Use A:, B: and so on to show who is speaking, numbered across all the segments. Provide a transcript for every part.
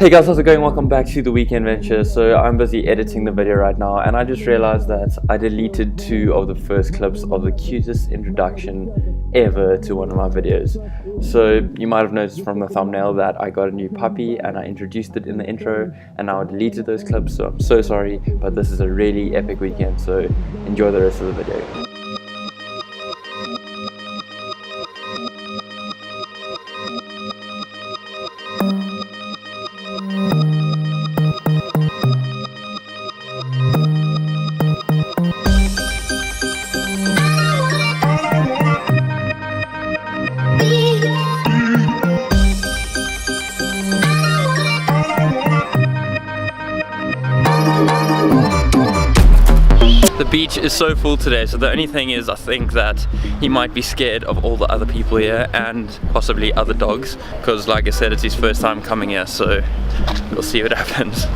A: Hey guys, how's it going? Welcome back to the weekend venture. So I'm busy editing the video right now and I just realized that I deleted 2 of the first clips of the cutest introduction ever to one of my videos. So you might have noticed from the thumbnail that I got a new puppy and I introduced it in the intro, and now I deleted those clips, so I'm so sorry, but this is a really epic weekend, so enjoy the rest of the video. The beach is so full today, so the only thing is I think that he might be scared of all the other people here and possibly other dogs, because like I said, it's his first time coming here, so we'll see what happens.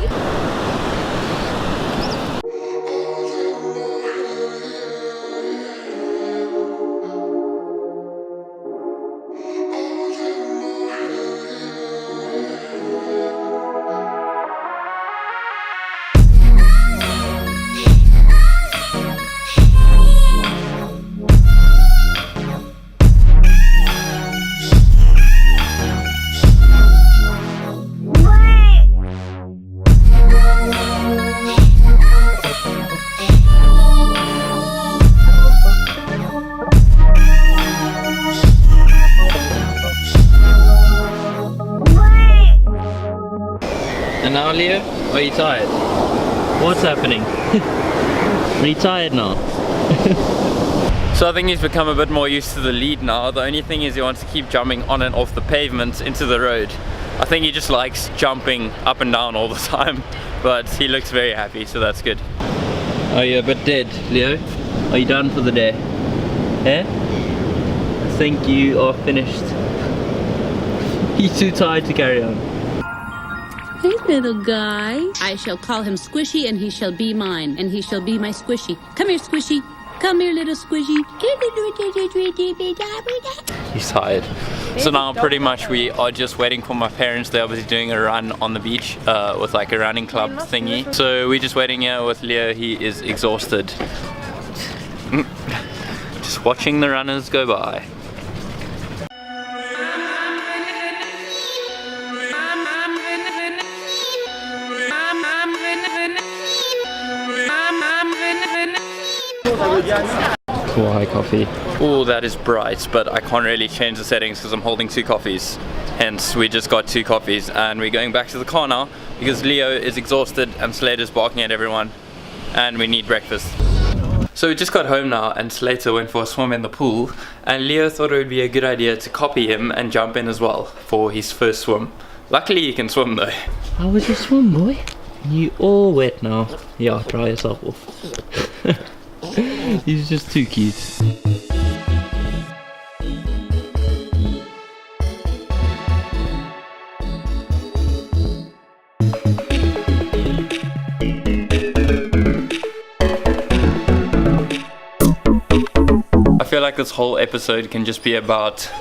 A: And now, Leo, are you tired? What's happening? Are you tired now? So I think he's become a bit more used to the lead now. The only thing is he wants to keep jumping on and off the pavement into the road. I think he just likes jumping up and down all the time, but he looks very happy, so that's good. Are you a bit dead, Leo? Are you done for the day? Eh? I think you are finished. He's too tired to carry on.
B: Hey little guy. I shall call him Squishy and he shall be mine. And he shall be my Squishy. Come here, Squishy. Come here, little Squishy.
A: He's tired. So now pretty much we are just waiting for my parents. They're obviously doing a run on the beach with like a running club thingy. So we're just waiting here with Leo. He is exhausted. Just watching the runners go by. Why coffee? Oh, that is bright, but I can't really change the settings because I'm holding 2 coffees. Hence, we just got 2 coffees and we're going back to the car now because Leo is exhausted and Slade is barking at everyone and we need breakfast. So we just got home now and Slater went for a swim in the pool and Leo thought it would be a good idea to copy him and jump in as well for his first swim. Luckily he can swim though. How was your swim, boy? You all wet now. Yeah, dry yourself off. He's just too cute. I feel like this whole episode can just be about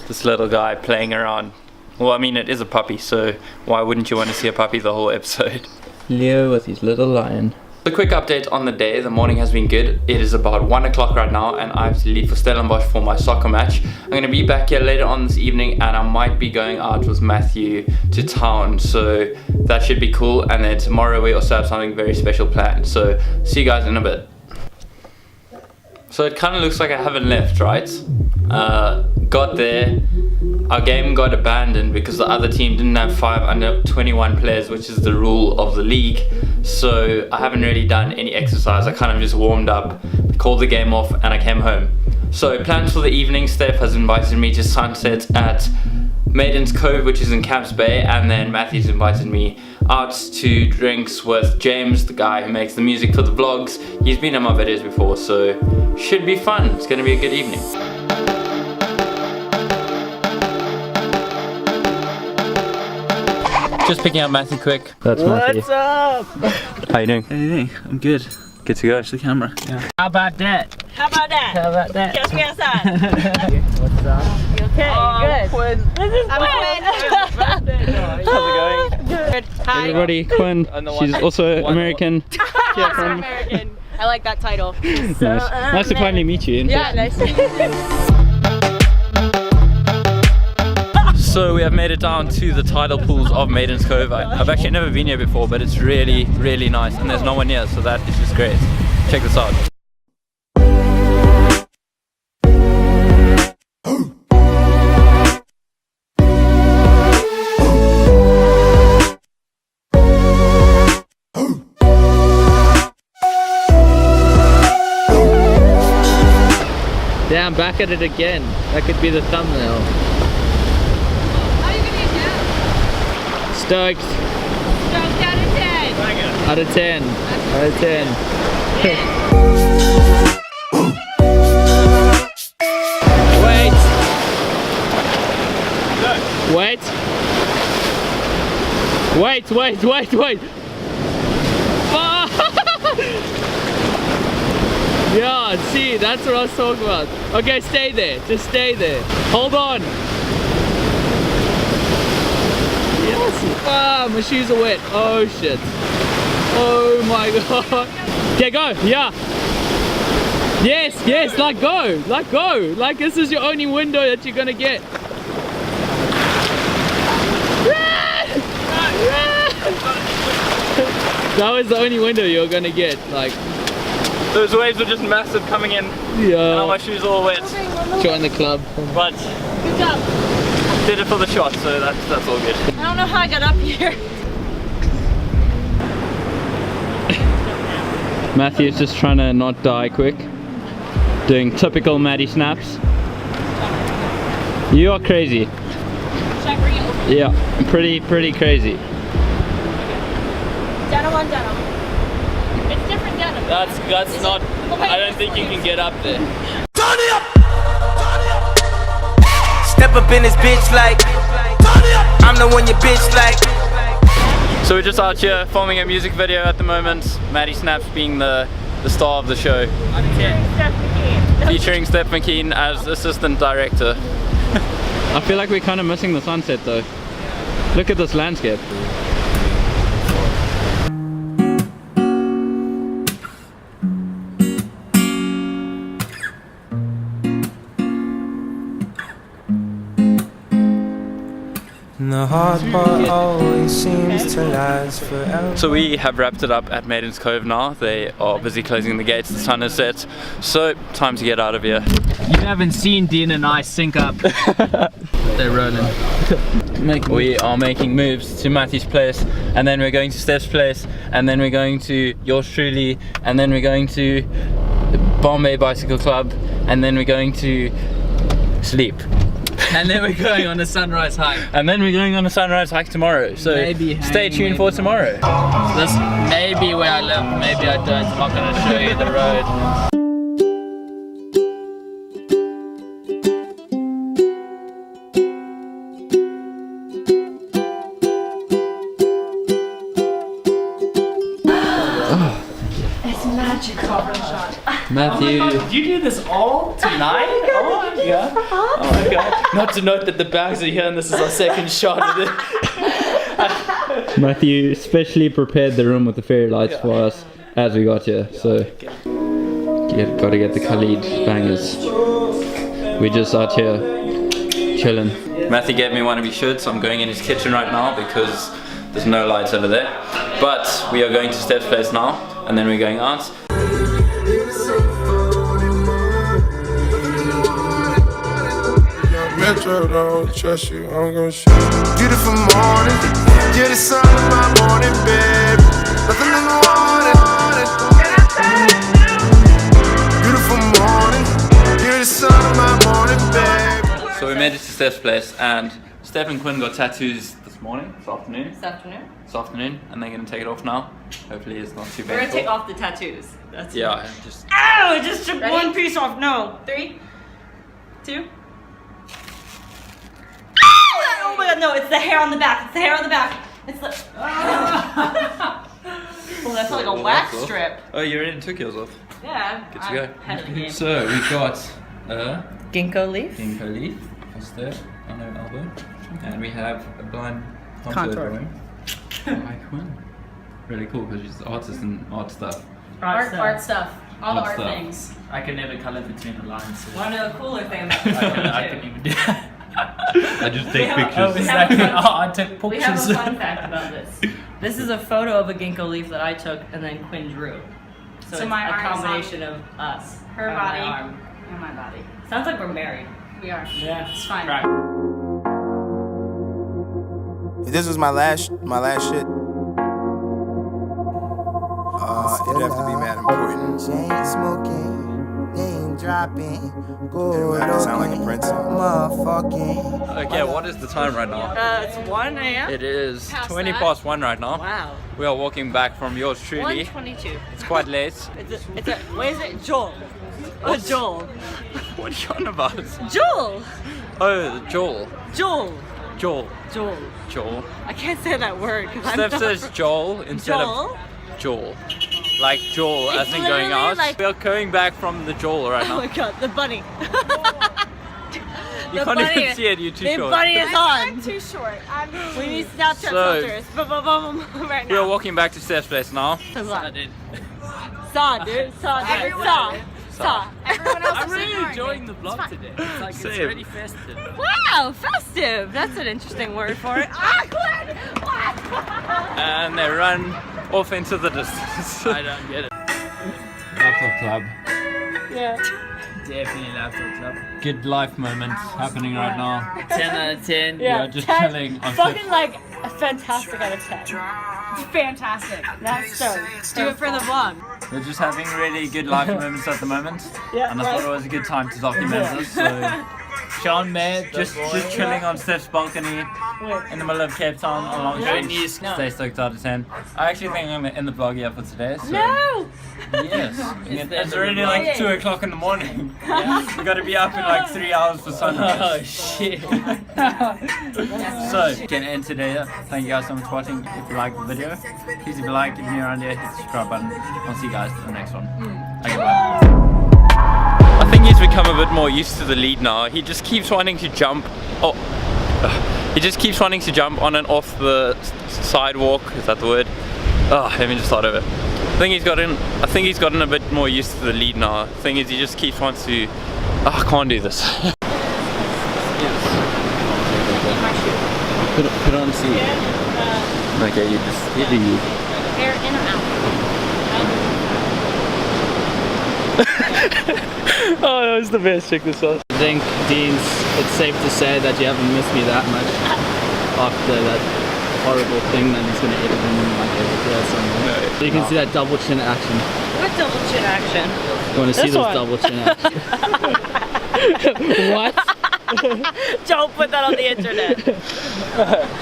A: this little guy playing around. Well, I mean, it is a puppy, so why wouldn't you want to see a puppy the whole episode? Leo with his little lion. A quick update on the day. The morning has been good. It is about 1 o'clock right now and I have to leave for Stellenbosch for my soccer match. I'm going to be back here later on this evening and I might be going out with Matthew to town, so that should be cool. And then tomorrow we also have something very special planned, so see you guys in a bit. So it kind of looks like I haven't left, right? Got there, our game got abandoned because the other team didn't have 5 under 21 players, which is the rule of the league. So I haven't really done any exercise. I kind of just warmed up, called the game off and I came home. So plans for the evening, STEPH has invited me to sunset at Maiden's Cove, which is in Camps Bay, and then Matthew's invited me out to drinks with James, the guy who makes the music for the vlogs. He's been in my videos before, so should be fun. It's gonna be a good evening. Just picking up Matthew quick. That's Matthew. What's up? How you doing?
C: Hey, I'm good.
A: Good to go.
C: Watch the camera. Yeah.
D: How about that?
E: How about that?
D: How about that?
E: Catch me outside.
D: What's up?
E: You okay? Good.
D: Quinn.
E: This is
D: I'm
E: Quinn.
A: How's it going?
E: Good.
C: Hi.
A: Everybody, Quinn. She's also American.
C: Also American. I like that title.
A: Nice. Nice to finally meet you.
C: Yeah, nice to meet you.
A: So we have made it down to the tidal pools of Maiden's Cove. I've actually never been here before, but it's really, really nice, and there's no one here, so that is just great. Check this out.
D: Yeah, I'm back at it again. That could be the thumbnail.
C: How are you gonna do?
D: Stoked.
C: Stoked out of 10.
D: Out of 10. Out of 10. Wait. Wait. Ah! Yeah, see, that's what I was talking about. Okay, stay there. Just stay there. Hold on. Yes. Ah, my shoes are wet. Oh shit. Oh my god. Okay, go. Yeah. Yes, like go. Like go. Like this is your only window that you're gonna get. That was the only window you're gonna get. Like.
A: Those waves were just massive coming in.
D: Yeah.
A: And all my shoes are all wet.
D: Join the club.
A: But
C: Good job.
A: did it for the shot, so that's all good.
C: I don't know how I got up here.
A: Matthew's just trying to not die quick. Doing typical Maddie snaps. You are crazy.
C: Should I bring it over?
A: Yeah, pretty crazy.
C: Denim on denim. It's different denim.
D: That's not. I don't think you can get up there.
E: Step up in this bitch like I'm the one your bitch like.
A: So we're just out here filming a music video at the moment. Maddie Snaps being the star of the show. Featuring Steph McKean as assistant director. I feel like we're kind of missing the sunset though. Look at this landscape.
E: The hard part always seems to last forever.
A: So we have wrapped it up at Maiden's Cove now. They are busy closing the gates, the sun has set. So, time to get out of here.
D: You haven't seen Dean and I sync up. They're rolling.
A: We are making moves to Matthew's place, and then we're going to Steph's place, and then we're going to yours truly, and then we're going to the Bombay Bicycle Club, and then we're going to sleep.
D: And then we're going on a sunrise hike.
A: And then we're going on a sunrise hike tomorrow. So
D: Maybe
A: stay
D: hang,
A: tuned
D: maybe
A: for
D: not.
A: tomorrow.
D: This may be where I live, maybe I don't. I'm not going to show you the road.
A: Matthew.
D: Did you do this all tonight? Oh my god. Oh my god. Not to note that the bags are here and this is our second shot of it.
A: Matthew specially prepared the room with the fairy lights for us as we got here. So, gotta get the Khalid bangers. We're just out here chilling. Matthew gave me one of his shirts, so I'm going in his kitchen right now because there's no lights over there. But we are going to Steph's place now, and then we're going out.
F: Metro don't trust you, I'm gonna shoot you.
E: Beautiful morning, you're the sun of my morning, babe. Nothing in the water. Beautiful morning, you're the sun of my morning, babe.
A: So we made it to Steph's place, and Steph and Quinn got tattoos this afternoon, and they're gonna take it off now. Hopefully it's not too bad.
C: We're gonna take off the tattoos. That's
A: Yeah, just.
C: Ow! It just took one piece off. No. 3, 2. Oh my god, no, it's the hair on the back. It's the hair on the back. It's the. Oh, that's like a wax strip.
A: Oh, you already took yours off.
C: Yeah.
A: Good to go.
C: Head of the game.
A: So we've got a
C: Ginkgo leaf.
A: ginkgo leaf, just there on her elbow, and we have a blind contour drawing. Hi, Quinn. Really cool because she's an artist and art stuff.
C: Art stuff. All the
A: Art
C: art
A: stuff.
C: things.
D: I can never color between the lines. So.
C: Want to know a cooler thing about
D: I couldn't even do that.
A: I just take
D: Oh,
A: pictures.
D: is that good? Oh, I took
C: We have a
D: pictures.
C: fun fact about this. This is a photo of a ginkgo leaf that I took and then Quinn drew. So it's
G: my
C: a
G: arm is
C: combination of us.
G: Her
C: on
G: body.
C: my arm.
G: And my body.
C: Sounds like we're married.
G: We are.
D: Yeah.
G: It's fine.
D: Right.
E: If this was my last shit, it'd have to be mad important.
H: Chain smoking, name dropping, go
E: Anyway, I sound like a prince.
H: motherfucking.
A: Okay, what is the time right now?
C: It's 1 a.m.
A: It is
C: Past
A: 20
C: that?
A: past 1 right now.
C: Wow.
A: We are walking back from yours truly.
C: 1:22.
A: It's quite late.
C: What is it? Joel. Oh, Joel.
A: What are you on about?
C: Joel.
A: Oh, Joel.
C: Joel.
A: Joel.
C: Joel.
A: Joel.
C: I can't say that word because I'm
A: Steph
C: not.
A: says Joel instead
C: Joel.
A: of Joel. Like Joel
C: It's
A: as in going
C: literally
A: out.
C: like-
A: We're going back from the Joel right
C: Oh
A: now.
C: my god, the bunny.
A: You can't even see it, you're too
C: The
A: short.
C: bunny is
G: I'm
C: on.
G: too short.
C: We need Snapchat
A: So-
C: filters. Boom, right
A: We are
C: now.
A: walking back to Steph's place now.
C: Saw, dude. Saw, dude. Saw.
G: Everyone else
D: I'm
G: is
D: really
G: ignoring
D: enjoying
G: me.
D: the vlog today. It's like it's
A: Same.
D: really festive.
C: Wow, festive. That's an interesting word for it. Awkward.
A: And they run off into the distance.
D: I don't get it.
A: Laptop club.
C: Yeah.
D: Definitely laptop club.
A: Good life moments happening right now.
D: 10 out of 10.
A: Yeah, just chilling on
C: Fucking like a fantastic out of 10.
G: It's fantastic.
C: That's so. Do it for the vlog.
A: We're just having really good life moments at the moment.
C: Yeah,
A: And I thought it was a good time to document this. So Sean May just chilling on Steph's balcony in the middle of Cape Town along
D: Very
A: Shane.
D: nice.
A: Stay stoked out of 10. I actually think I'm in the vlog here for today. So
C: No!
A: yes. It's already like 2 o'clock in the morning. We gotta be up in like 3 hours for sunrise.
D: Oh shit.
A: So, you can end today. Thank you guys so much for watching. If you liked the video, please if you like, if you're new around here, hit the subscribe button. I'll see you guys in the next one. Okay, bye. I think he's become a bit more used to the lead now. He just keeps wanting to jump. Oh, he just keeps wanting to jump on and off the sidewalk. Is that the word? Oh, let me just start over. I think he's gotten a bit more used to the lead now. The thing is, he just keeps wanting to. Oh, I can't do this. Put on seat. Okay, you do you.
G: Hair in or out?
A: Oh, that was the best. Check this out.
D: I think, Deans, it's safe to say that you haven't missed me that much after that horrible thing that he's going to edit in like everywhere somewhere.
A: No,
D: So you can see that double chin action.
C: What double chin action?
D: You want to see
C: This
D: this
C: one.
D: double chin action? What?
C: Don't put that on the internet.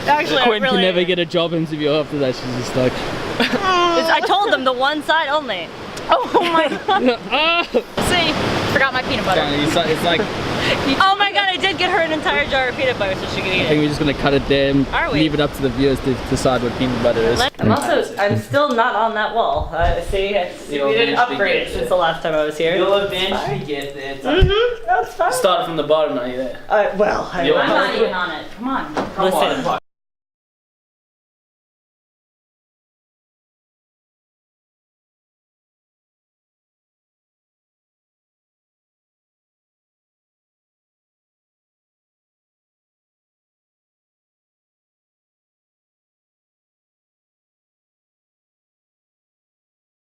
C: Actually,
D: Quinn
C: I really.
D: can never get a job interview after that. She's just like,
C: I told them the one side only. Oh my god.
D: ah!
G: See, forgot my peanut butter.
D: It's like,
C: Oh my god, I did get her an entire jar of peanut butter so she could eat
D: I think
C: it.
D: we're just going to cut it there and
C: Are we?
D: leave it up to the viewers to decide what peanut butter is.
C: I'm still not on that wall. See,
D: You'll
C: we didn't
D: eventually
C: upgrade
D: get
C: it
D: there.
C: since the last time I was here.
D: You'll eventually get there.
C: Mm-hmm, that's fine.
D: Start from the bottom, are you there?
C: Well,
D: You'll-
G: I'm not even on it. Come on.
C: Listen,